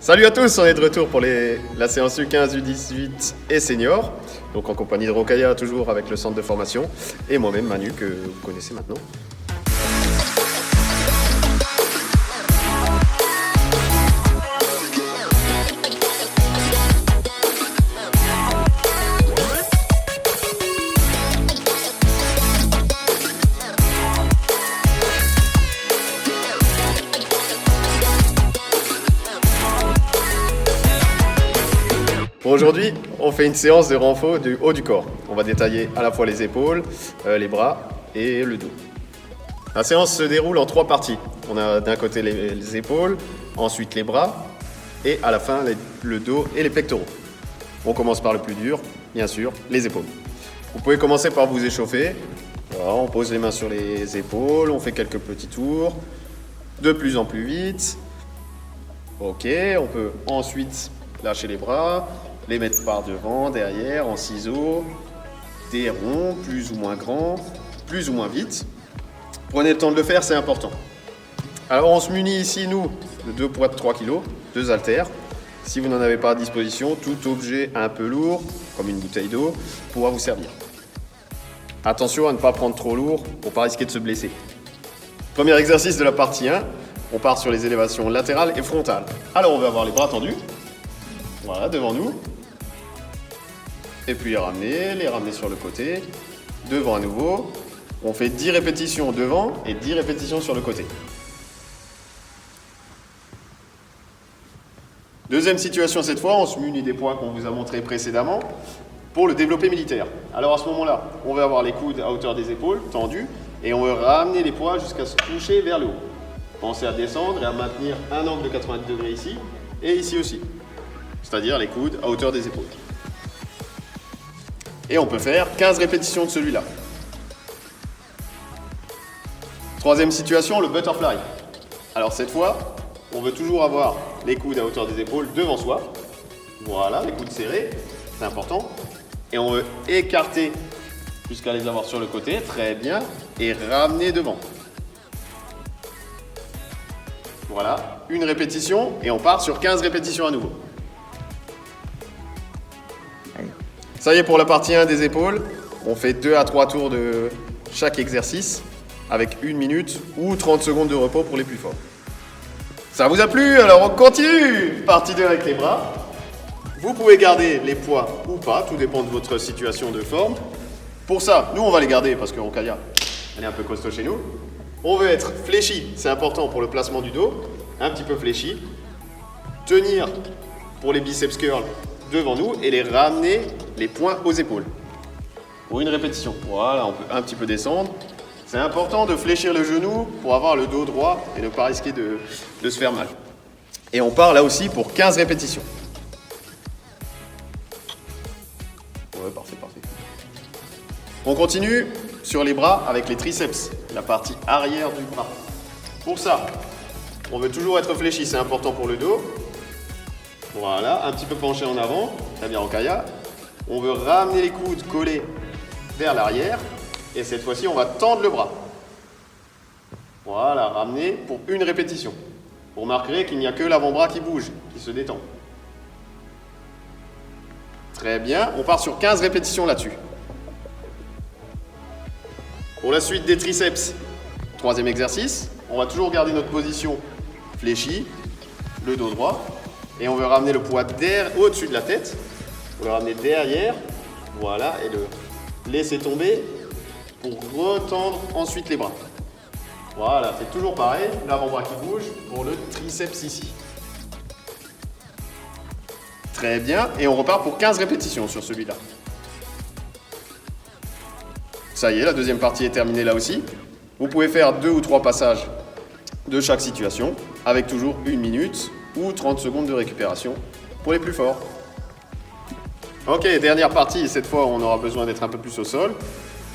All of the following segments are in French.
Salut à tous, on est de retour pour la séance U15, U18 et senior. Donc en compagnie de Rokhaya, toujours avec le centre de formation. Et moi-même, Manu, que vous connaissez maintenant. Pour aujourd'hui, on fait une séance de renfort du haut du corps. On va détailler à la fois les épaules, les bras et le dos. La séance se déroule en 3 parties. On a d'un côté les épaules, ensuite les bras et à la fin le dos et les pectoraux. On commence par le plus dur, bien sûr, les épaules. Vous pouvez commencer par vous échauffer. Voilà, on pose les mains sur les épaules, on fait quelques petits tours, de plus en plus vite. Ok, on peut ensuite lâcher les bras, les mettre par devant, derrière, en ciseaux, des ronds, plus ou moins grands, plus ou moins vite. Prenez le temps de le faire, c'est important. Alors on se munit ici, nous, de 2 poids de 3 kg, 2 haltères. Si vous n'en avez pas à disposition, tout objet un peu lourd, comme une bouteille d'eau, pourra vous servir. Attention à ne pas prendre trop lourd pour ne pas risquer de se blesser. Premier exercice de la partie 1, on part sur les élévations latérales et frontales. Alors on va avoir les bras tendus. Voilà, devant nous. Et puis les ramener sur le côté. Devant à nouveau. On fait 10 répétitions devant et 10 répétitions sur le côté. Deuxième situation cette fois, on se munit des poids qu'on vous a montré précédemment pour le développé militaire. Alors à ce moment-là, on va avoir les coudes à hauteur des épaules, tendus, et on va ramener les poids jusqu'à se toucher vers le haut. Pensez à descendre et à maintenir un angle de 90 degrés ici et ici aussi. C'est-à-dire les coudes à hauteur des épaules. Et on peut faire 15 répétitions de celui-là. Troisième situation, le butterfly. Alors cette fois, on veut toujours avoir les coudes à hauteur des épaules devant soi. Voilà, les coudes serrés, c'est important. Et on veut écarter jusqu'à les avoir sur le côté, très bien, et ramener devant. Voilà, une répétition et on part sur 15 répétitions à nouveau. Ça y est pour la partie 1 des épaules. On fait 2 à 3 tours de chaque exercice avec 1 minute ou 30 secondes de repos pour les plus forts. Ça vous a plu? Alors on continue! Partie 2 avec les bras. Vous pouvez garder les poids ou pas, tout dépend de votre situation de forme. Pour ça, nous on va les garder parce que Rokhaya, elle est un peu costaud chez nous. On veut être fléchi, c'est important pour le placement du dos, un petit peu fléchi. Tenir pour les biceps curls devant nous et les ramener les poings aux épaules. Pour une répétition. Voilà, on peut un petit peu descendre. C'est important de fléchir le genou pour avoir le dos droit et ne pas risquer de se faire mal. Et on part là aussi pour 15 répétitions. Ouais, parfait. On continue sur les bras avec les triceps, la partie arrière du bras. Pour ça, on veut toujours être fléchi, c'est important pour le dos. Voilà, un petit peu penché en avant, très bien Rokhaya. On veut ramener les coudes collés vers l'arrière. Et cette fois-ci, on va tendre le bras. Voilà, ramener pour une répétition. Vous remarquerez qu'il n'y a que l'avant-bras qui bouge, qui se détend. Très bien, on part sur 15 répétitions là-dessus. Pour la suite des triceps, troisième exercice, on va toujours garder notre position fléchie, le dos droit. Et on veut ramener le poids au-dessus de la tête. On le ramener derrière. Voilà, et le laisser tomber pour retendre ensuite les bras. Voilà, c'est toujours pareil. L'avant-bras qui bouge pour le triceps ici. Très bien. Et on repart pour 15 répétitions sur celui-là. Ça y est, la deuxième partie est terminée là aussi. Vous pouvez faire 2 ou 3 passages de chaque situation avec toujours 1 minute ou 30 secondes de récupération pour les plus forts. Ok, dernière partie, cette fois on aura besoin d'être un peu plus au sol.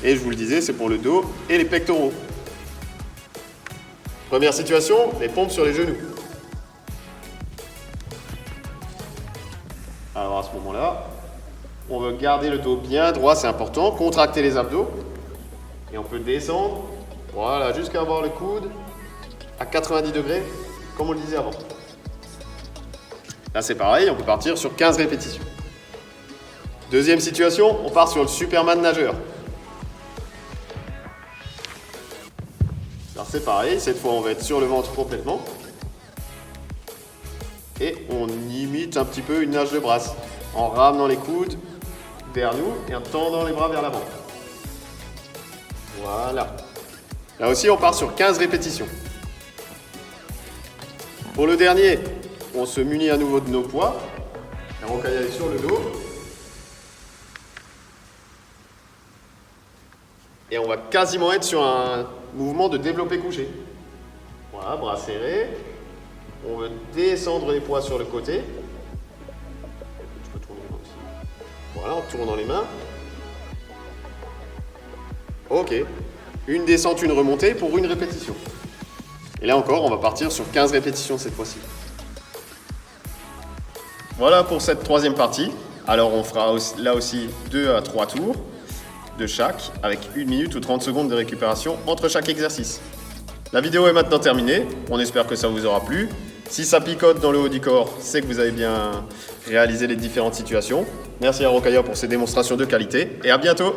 Et je vous le disais, c'est pour le dos et les pectoraux. Première situation, les pompes sur les genoux. Alors à ce moment-là, on veut garder le dos bien droit, c'est important. Contracter les abdos. Et on peut descendre, voilà, jusqu'à avoir le coude à 90 degrés, comme on le disait avant. Là, c'est pareil, on peut partir sur 15 répétitions. Deuxième situation, on part sur le Superman nageur. Alors c'est pareil, cette fois on va être sur le ventre complètement. Et on imite un petit peu une nage de brasse, en ramenant les coudes vers nous et en tendant les bras vers l'avant. Voilà. Là aussi, on part sur 15 répétitions. Pour le dernier, on se munit à nouveau de nos poids. La rocaille est sur le dos. Et on va quasiment être sur un mouvement de développé couché. Voilà, bras serrés. On veut descendre les poids sur le côté. Je peux tourner les mains aussi. Voilà, en tournant les mains. Ok. Une descente, une remontée pour une répétition. Et là encore, on va partir sur 15 répétitions cette fois-ci. Voilà pour cette troisième partie. Alors on fera là aussi 2 à 3 tours de chaque, avec 1 minute ou 30 secondes de récupération entre chaque exercice. La vidéo est maintenant terminée, on espère que ça vous aura plu. Si ça picote dans le haut du corps, c'est que vous avez bien réalisé les différentes situations. Merci à Rocaille pour ces démonstrations de qualité et à bientôt.